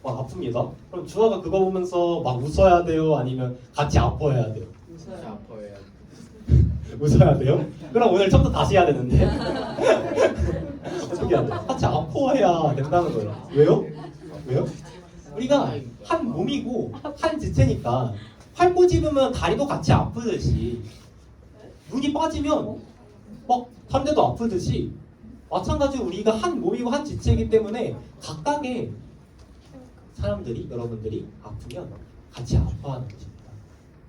막 아픕니다. 그럼 주아가 그거 보면서 막 웃어야 돼요? 아니면 같이 아파해야 돼요? 진짜 아파요. 웃어야 돼요? 그럼 오늘 처음부터 다시 해야 되는데. 어떻게 해야 돼요? 같이 아파해야 된다는 거예요. 왜요? 왜요? 우리가 한 몸이고 한 지체니까 팔 꼬집으면 다리도 같이 아프듯이, 눈이 빠지면 막 다른 데도 아프듯이, 마찬가지로 우리가 한 몸이고 한 지체이기 때문에 각각의 사람들이, 여러분들이 아프면 같이 아파하는 것입니다.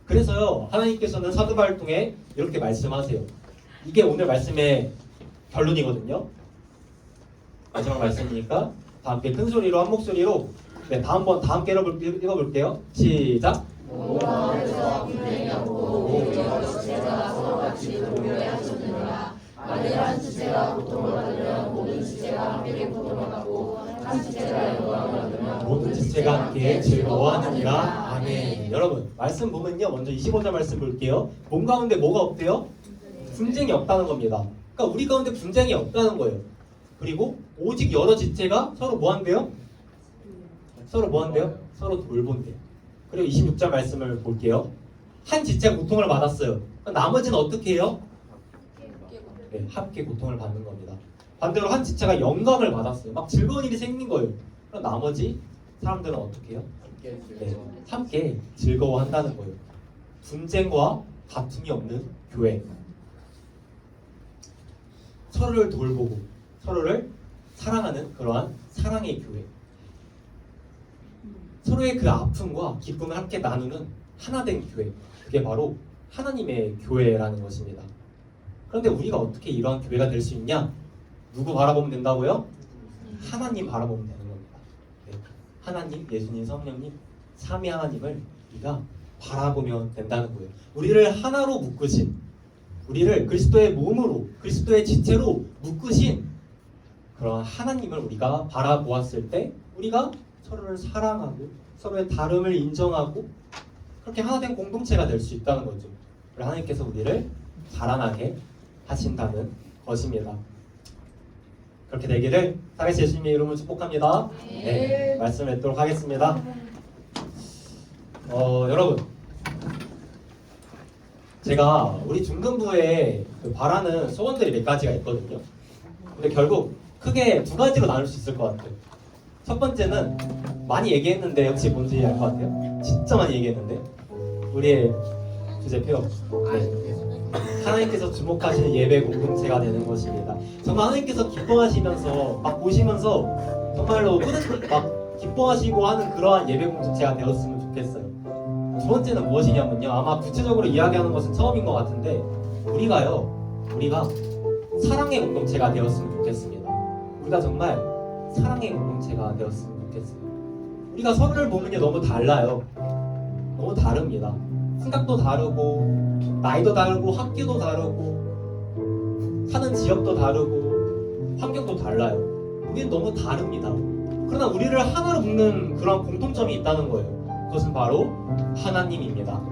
그래서요, 하나님께서는 사도 바울을 통해 이렇게 말씀하세요. 이게 오늘 말씀의 결론이거든요. 마지막 말씀이니까 다 함께 큰 소리로, 한 목소리로, 네, 다음 함께 읽어볼게요. 시작. 모든 지체가 함께 즐거워하느니라. 아멘. 여러분, 말씀 보면요, 먼저 25절 말씀 볼게요. 몸 가운데 뭐가 없대요? 분쟁이 없다는 겁니다. 그러니까 우리 가운데 분쟁이 없다는 거예요. 그리고 오직 여러 지체가 서로 뭐 한대요? 서로 뭐 한대요? 서로 돌본대요. 그리고 26절 말씀을 볼게요. 한 지체가 고통을 받았어요. 그럼 나머지는 어떻게 해요? 네, 함께 고통을 받는 겁니다. 반대로 한 지체가 영광을 받았어요. 막 즐거운 일이 생긴 거예요. 그럼 나머지 사람들은 어떻게 해요? 네, 함께 즐거워한다는 거예요. 분쟁과 다툼이 없는 교회. 서로를 돌보고 서로를 사랑하는 그러한 사랑의 교회. 서로의 그 아픔과 기쁨을 함께 나누는 하나된 교회. 그게 바로 하나님의 교회라는 것입니다. 그런데 우리가 어떻게 이러한 교회가 될 수 있냐? 누구 바라보면 된다고요? 하나님 바라보면 되는 겁니다. 네. 하나님, 예수님, 성령님, 삼위 하나님을 우리가 바라보면 된다는 거예요. 우리를 하나로 묶으신, 우리를 그리스도의 몸으로, 그리스도의 지체로 묶으신 그런 하나님을 우리가 바라보았을 때 우리가 서로를 사랑하고 서로의 다름을 인정하고 그렇게 하나된 공동체가 될 수 있다는 거죠. 하나님께서 우리를 자라나게 하신다는 것입니다. 그렇게 되기를 살아계신 예수님의 이름으로 축복합니다. 네, 말씀을 뵙도록 하겠습니다. 여러분, 제가 우리 중등부에 바라는 소원들이 몇 가지가 있거든요. 근데 결국 크게 두 가지로 나눌 수 있을 것 같아요. 첫 번째는 많이 얘기했는데 혹시 뭔지 알 것 같아요? 진짜 많이 얘기했는데 우리의 주제표, 네. 하나님께서 주목하시는 예배 공동체가 되는 것입니다. 정말 하나님께서 기뻐하시면서 막 보시면서 정말로 막 기뻐하시고 하는 그러한 예배 공동체가 되었으면 좋겠어요. 두 번째는 무엇이냐면요, 아마 구체적으로 이야기하는 것은 처음인 것 같은데 우리가 사랑의 공동체가 되었으면 좋겠습니다. 우리가 정말 사랑의 공동체가 되었으면 좋겠어요. 우리가 서로를 보면요, 너무 달라요. 너무 다릅니다. 생각도 다르고 나이도 다르고 학교도 다르고 사는 지역도 다르고 환경도 달라요. 우리는 너무 다릅니다. 그러나 우리를 하나로 묶는 그런 공통점이 있다는 거예요. 그것은 바로 하나님입니다.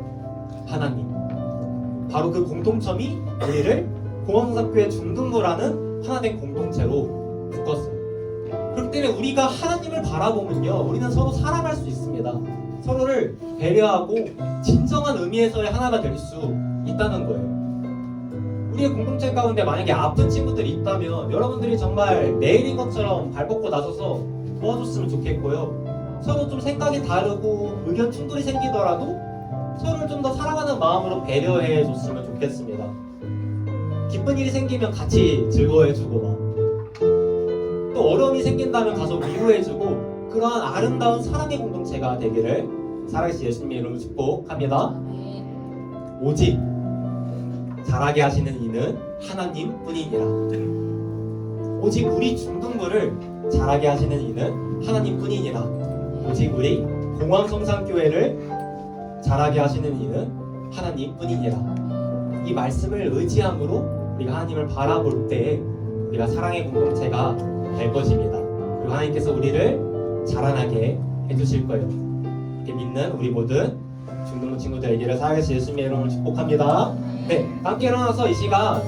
하나님. 바로 그 공통점이 우리를 공원성사교회 중등부라는 하나된 공동체로 묶었어요. 그렇기 때문에 우리가 하나님을 바라보면요, 우리는 서로 사랑할 수 있습니다. 서로를 배려하고 진정한 의미에서의 하나가 될 수 있다는 거예요. 우리의 공동체 가운데 만약에 아픈 친구들이 있다면 여러분들이 정말 내일인 것처럼 발 뻗고 나서서 도와줬으면 좋겠고요. 서로 좀 생각이 다르고 의견 충돌이 생기더라도 서로를 좀 더 사랑하는 마음으로 배려해 줬으면 좋겠습니다. 기쁜 일이 생기면 같이 즐거워해주고 또 어려움이 생긴다면 가서 위로해주고 그러한 아름다운 사랑의 공동체가 되기를 살아계신 예수님의 이름으로 축복합니다. 오직 잘하게 하시는 이는 하나님뿐이니라. 오직 우리 중등부를 잘하게 하시는 이는 하나님뿐이니라. 오직 우리 공원성산교회를 잘하게 하시는 이는 하나님뿐이니라. 이 말씀을 의지함으로 우리가 하나님을 바라볼 때 우리가 사랑의 공동체가 될 것입니다. 그리고 하나님께서 우리를 자라나게 해주실 거예요. 이렇게 믿는 우리 모든 중등부 친구들에게를 살아계신 예수님의 이름으로 축복합니다. 네, 함께 일어나서 이 시간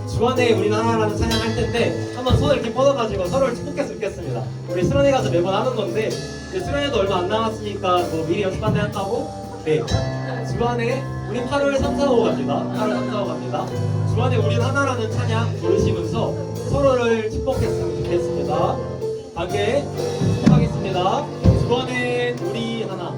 주 안에 우리는 하나라는 찬양할 텐데 한번 손을 이렇게 뻗어가지고 서로를 축복했으면 좋겠습니다. 우리 수련회 가서 매번 하는 건데 이제 수련회도 얼마 안 남았으니까 뭐 미리 연습한다 생각하고 네, 주 안에 우리 8월 3, 4, 5 갑니다. 8월 3, 4, 5 갑니다. 주 안에 우린 하나라는 찬양 부르시면서 서로를 축복했으면 좋겠습니다. 함께 축복하겠습니다. 주 안에 우리 하나.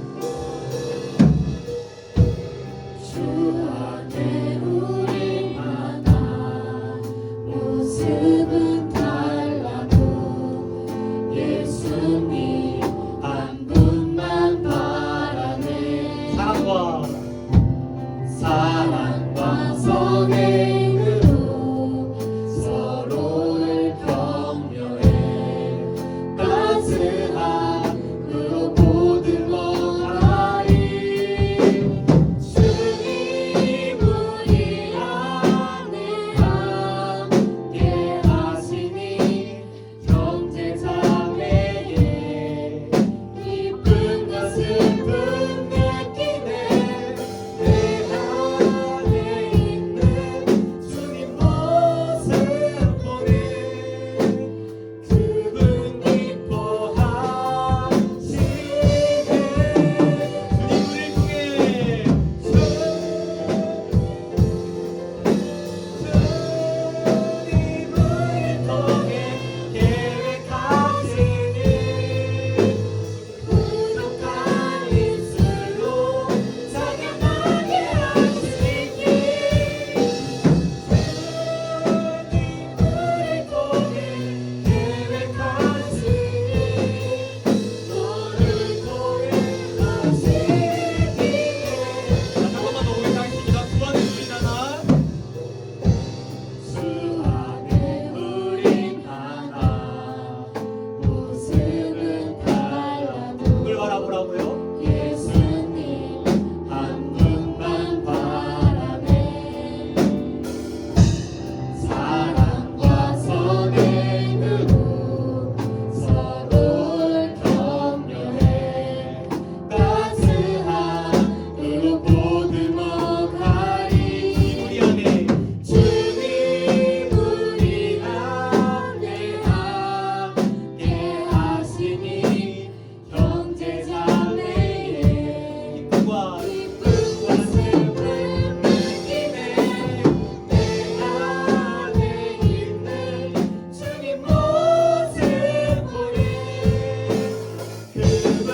주 안에 우리 하나 모습은 달라도 예수님 한 분만 바라네. 사랑과 선행으로 서로를 격려해 따스한 그로 보듬어가리. 주님 우리 안에 함께 하시니 형제자매의 기쁨과 슬픔 느끼네. 내 안에 있는 주님 모습 보네. 그분 기뻐하시네. 주님 우리를 통해 계획하시니 부족한 입술로 찬양하게 하시니 우리를 통해 계획하시니 너를 통해 하시니. 잠깐만 더 오겠습니다. 두 번째 우리잖아. 주 안에 우린 하나 모습은 달라도 누굴 바라보라고요? 예수님 한 분만 바라네. 사랑과 선행으로 서로를 격려해 따스한 으로 보듬어가리. 우리 안에 주님 우리 안에 함께 하시니 형제자매의 기쁨과 슬픔 느끼네. 내 안에 있는 주님 모습 보네. 그분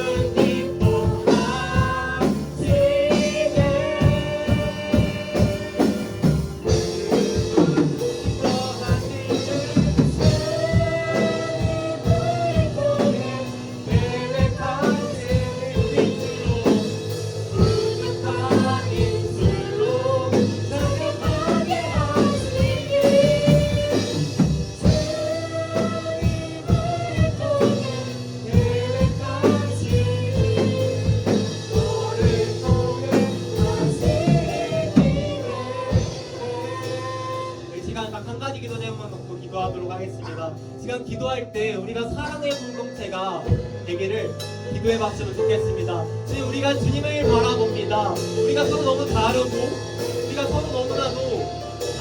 이 시간 딱 한 가지 기도 제목만 놓고 기도하도록 하겠습니다. 지금 기도할 때 우리가 사랑의 공동체가 되기를 기도해봤으면 좋겠습니다. 지금 우리가 주님을 바라봅니다. 우리가 서로 너무 다르고 우리가 서로 너무나도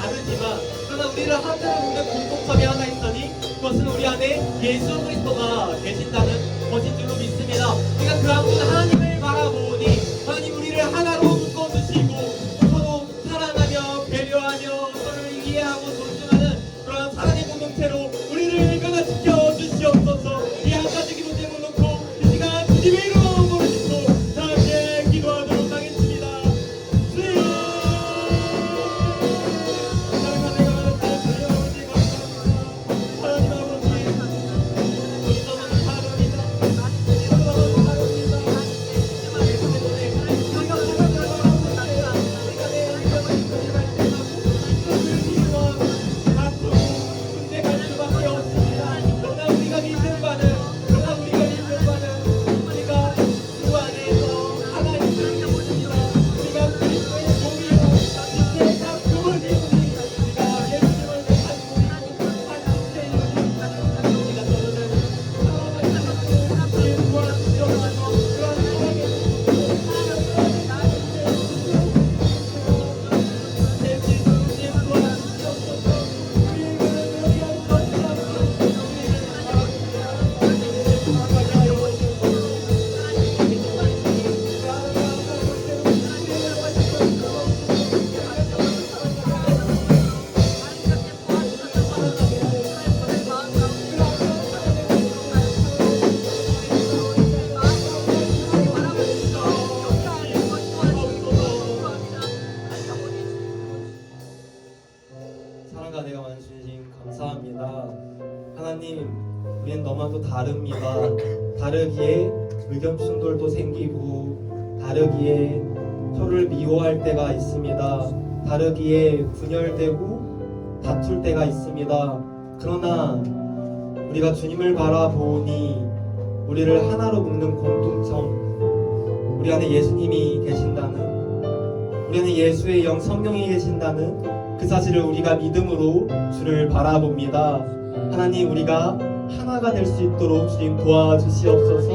다르지만 그러나 우리를 하나로 묶는 공통점이 하나 있으니 그것은 우리 안에 예수 그리스도가 계신다는 것인 줄로 믿습니다. 우리가 그 한 분 하나님을 바라보니 하나님 우리를 하나로 묶어주시고 서로 사랑하며 배려하며 서로를 이해하고 존중하는 그런 사랑의 공동체로 우리를 변화시켜 주시옵소서. 이 한 가지 기도 제목 놓고 이 시간 주님의 이름으로 부르시고 다 함께 기도하도록 하겠습니다. 주님 사랑하는 하나님 아버지 감사합니다. 하나님 아버지 우리 너무나 다릅니다. 너무나 다릅니다. 그렇기 때문에 우리가 사랑하는 우리가 내 의견을 표현할 때마다 그것을 미워하고 다투고 분쟁할 수밖에 없습니다. 그러나 우리가 믿는 바는 우리가 주 안에서 하나님을 믿습니다. 우리가 그리스도의 몸이요 빛의 작품을 믿으니 우리가 예수님을 가지고 있고 한 주체이니 우리가 서로를 사랑하고 도와주시옵소서. 그런 사랑의 내 주님 도와주시옵소서. 우리의 그릇을 위한 것이라고 우리를 바랍니다. 사랑과 내가 많은 주님 감사합니다. 하나님, 우리는 너무나도 다릅니다. 다르기에 의견 충돌도 생기고 다르기에 서로를 미워할 때가 있습니다. 다르기에 분열되고 다툴 때가 있습니다. 그러나 우리가 주님을 바라보니 우리를 하나로 묶는 공통점, 우리 안에 예수님이 계신다는, 우리 안에 예수의 영 성령이 계신다는 그 사실을 우리가 믿음으로 주를 바라봅니다. 하나님, 우리가 하나가 될 수 있도록 주님 도와주시옵소서.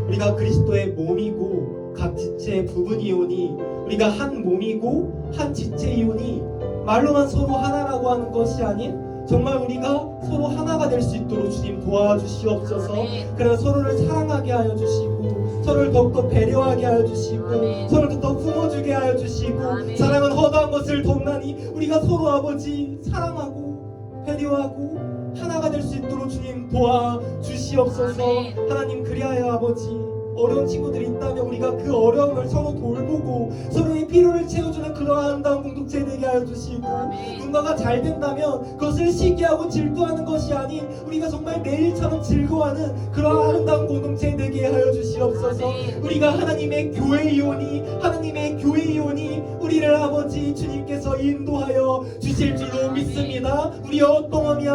우리가 그리스도의 몸이고 각 지체의 부분이오니 우리가 한 몸이고 한 지체이오니 말로만 서로 하나라고 하는 것이 아닌 정말 우리가 서로 하나가 될 수 있도록 주님 도와주시옵소서. 그래서 서로를 사랑하게 하여 주시고 서로를 더욱더 배려하게 하여 주시고 서로를 더욱더 품어주게 하여 주시고 사랑은 허다한 것을 돕나니 우리가 서로 아버지 사랑하고 배려하고 하나가 될 수 있도록 주님 도와주시옵소서. 하나님, 그리하여 아버지 어려운 친구들이 있다면 우리가 그 어려움을 서로 돌보고 서로의 필요를 채워주는 그러한 아름다운 공동체 되게 하여 주시고 뭔가가 잘 된다면 그것을 시기하고 질투하는 것이 아닌 우리가 정말 매일처럼 즐거워하는 그러한 아름다운 공동체 되게 하여 주시옵소서. 우리가 하나님의 교회이오니 우리를 아버지 주님께서 인도하여 주실 줄로 믿습니다. 우리의 어떠함이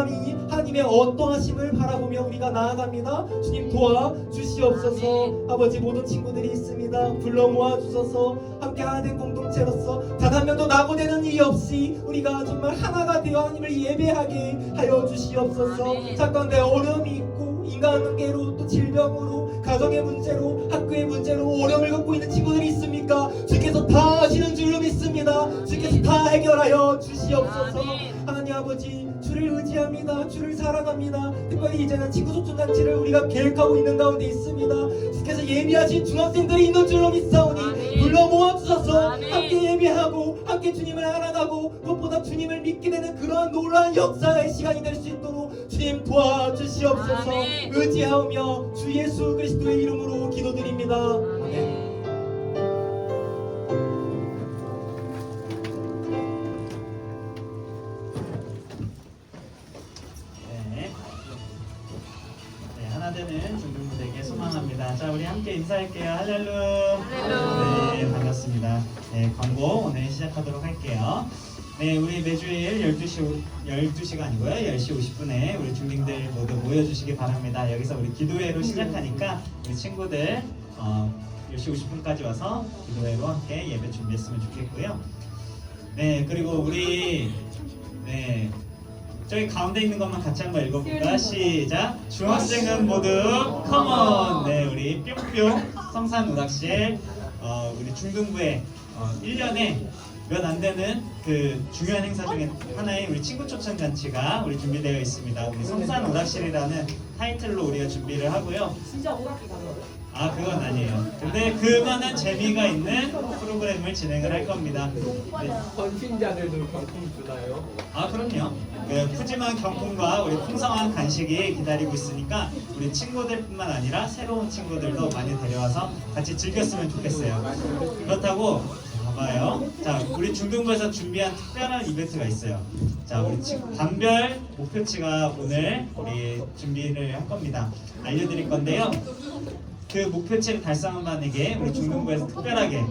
하나님의 어떠하심을 바라보며 우리가 나아갑니다. 주님 도와주시옵소서. 아버지, 모든 친구들이 있습니다. 불러 모아주셔서 함께 하나 된 공동체로서 단 한 명도 낙오되는 일이 없이 우리가 정말 하나가 되어 하나님을 예배하게 하여 주시옵소서. 잠깐 내 어려움이 있고 인간관계로 또 질병으로 가정의 문제로 학교의 문제로 어려움을 겪고 있는 친구들이 있습니까? 주께서 다 아시는 줄로 믿습니다. 주께서 다 해결하여 주시옵소서. 하나님 아버지, 주를 의지합니다. 주를 사랑합니다. 특별히 이제는 친구 소통잔치를 우리가 계획하고 있는 가운데 있습니다. 주께서 예비하신 중학생들이 있는 줄로 믿사오니 불러 모아주셔서 함께 예배하고 함께 주님을 알아가고 무엇보다 주님을 믿게 되는 그러한 놀라운 역사의 시간이 될 수 있도록 주님 도와주시옵소서. 의지하오며 주 예수 그리스도의 이름으로 기도드립니다. 아멘. 하나되는 중등부대에게 소망합니다. 자, 우리 함께 인사할게요. 할렐루야. 네, 반갑습니다. 네, 광고 오늘 시작하도록 할게요. 네, 우리 매주일 12시가 아니고요. 10시 50분에 우리 중딩들 모두 모여주시기 바랍니다. 여기서 우리 기도회로 시작하니까 우리 친구들 10시 50분까지 와서 기도회로 함께 예배 준비했으면 좋겠고요. 네, 그리고 우리 저기 가운데 있는 것만 같이 한번 읽어볼까? 시작! 중학생은 모두 컴온! 네, 우리 뿅뿅 성산문학실 우리 중등부에 1년에 몇 안 되는 그 중요한 행사 중에 하나인 우리 친구 초청 잔치가 우리 준비되어 있습니다. 우리 성산 오락실이라는 타이틀로 우리가 준비를 하고요. 진짜 오락기다. 아 그건 아니에요. 근데 그만한 재미가 있는 프로그램을 진행을 할 겁니다. 네. 헌신자들도 경품 주나요? 아 그럼요. 그 푸짐한 경품과 우리 풍성한 간식이 기다리고 있으니까 우리 친구들뿐만 아니라 새로운 친구들도 많이 데려와서 같이 즐겼으면 좋겠어요. 그렇다고 봐봐요. 자 우리 중등부에서 준비한 특별한 이벤트가 있어요. 자 우리 반별 목표치가 오늘 우리 준비를 할 겁니다. 알려드릴 건데요. 그 목표치를 달성한 반에게 우리 중등부에서 특별하게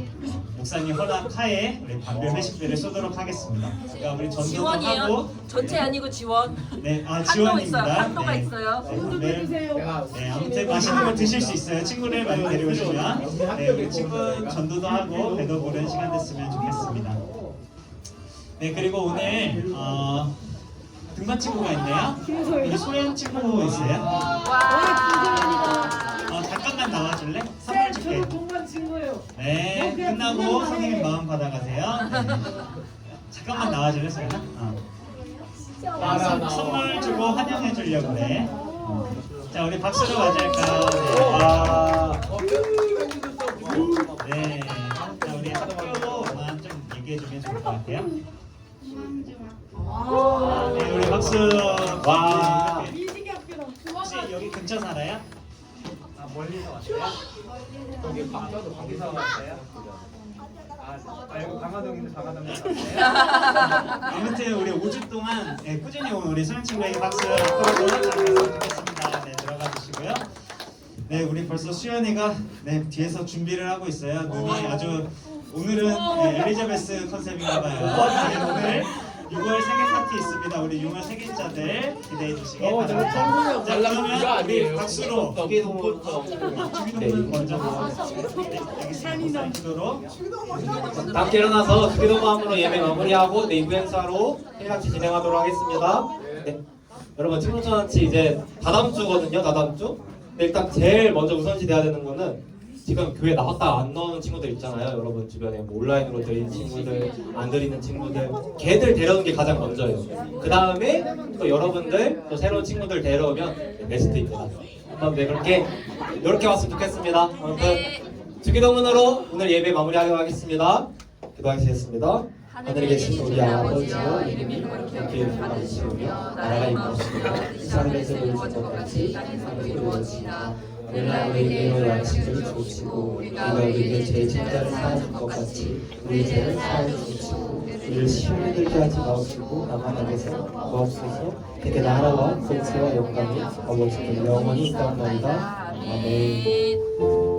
목사님 허락하에 우리 반별 회식비를 쏘도록 하겠습니다. 그러니까 우리 전도도 지원이에요. 하고 전체 아니고 지원. 네, 아 한도 지원입니다. 있어요. 한도가 네. 있어요. 네, 내가 네, 아무튼 맛있는 거 드실 수 있어요. 친구를 많이 데려오시면 네, 우리 친구 전도도 하고 배도 부른 시간 됐으면 좋겠습니다. 네, 그리고 오늘 등반 친구가 있네요. 우리 소연 친구 있어요? 잠깐만 나와줄래? 선물 줄게. 저도 동반 친구예요. 네, 끝나고 선생님 마음 받아가세요. 네. 잠깐만 나와줄래, 소연아? 선물 주고 환영해 주려고 그래. 자, 우리 박수로 맞을까요? 네. 네. 자, 우리 학교만 좀 얘기해 주면 좋을 것 같아요. 네, 우리 박수. 와. 미지기 학교다. 혹시 여기 근처 살아요? 아 멀리서 왔어요? 여기 저도 거기서 왔어요? 아 여기 강화동인데 강화동에 왔어요? 아무튼 우리 5주 동안 네, 꾸준히 온 우리 소연 친구에게 박수 앞으로도 잘 부탁드리겠습니다. 네, 들어가 주시고요. 네, 우리 벌써 수연이가 네, 뒤에서 준비를 하고 있어요. 눈이 아주 오늘은 네, 엘리자베스 컨셉인가 봐요. 네, 오늘 6월 생일 파티 있습니다. 우리 6월 생일자들 기대해 주시기 바랍니다. 자, 그러면 우리 박수로 주기도문 먼저 네, 여기 산이나 기도로 다 함께 일어나서 주기도 마음으로 예배 마무리하고 내부 행사로 행같이 진행하도록 하겠습니다. 네. 여러분 친구전잔치 이제 다다음 주거든요. 다다음 주. 근데 일단 제일 먼저 우선시 돼야 되는 거는 지금 교회 나왔다 안 나오는 친구들 있잖아요. 여러분 주변에 뭐 온라인으로 드리는 친구들, 안 드리는 친구들, 걔들 데려오는 게 가장 먼저예요. 그 다음에 또 여러분들 또 새로운 친구들 데려오면 베스트입니다. 한번 네 그렇게 왔으면 좋겠습니다. 아무튼 주기도문으로 오늘 예배 마무리하도록 하겠습니다. 기도하시겠습니다. 하늘에 계신 우리 아버지여 이름이 거룩히 받으시오며 나라가 임하시오며 하늘에서 이루어진 것 같이 땅에서도 이루어지나 오늘날 우리에게 양식을 주시고 우리가 우리에게 죄 진자를 사하는 것 같이 우리 죄를 사하여 주시고 우리를 시험에 들게 하지 마옵시고 다만 악에서 구하옵소서. 그게 나라와 권세와 영광이 아버지께 영원히 있사옵나이다. 아멘.